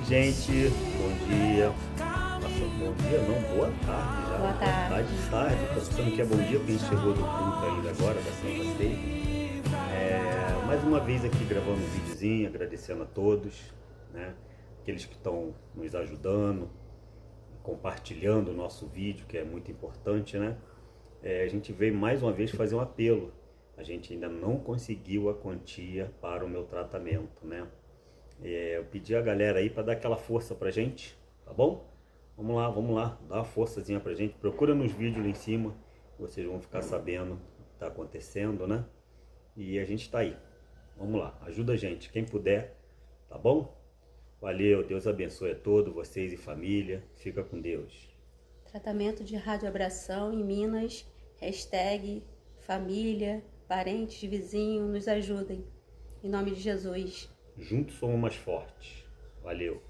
Gente, bom dia. Nossa, bom dia não, boa tarde já. Boa tarde. Tarde. Tô pensando que é bom dia porque a gente chegou do culto ainda agora, da Santa Ceia. Mais uma vez aqui gravando um videozinho, agradecendo a todos, né? Aqueles que estão nos ajudando, compartilhando o nosso vídeo, que é muito importante, né? A gente veio mais uma vez fazer um apelo. A gente ainda não conseguiu a quantia para o meu tratamento, né? Eu pedi a galera aí para dar aquela força pra gente, tá bom? Vamos lá, dá uma forçazinha pra gente. Procura nos vídeos lá em cima, vocês vão ficar sabendo o que tá acontecendo, né? E a gente tá aí. Vamos lá, ajuda a gente, quem puder, tá bom? Valeu, Deus abençoe a todos, vocês e família. Fica com Deus. Tratamento de radioabração em Minas. Hashtag família, parentes, vizinhos, nos ajudem. Em nome de Jesus. Juntos somos mais fortes. Valeu.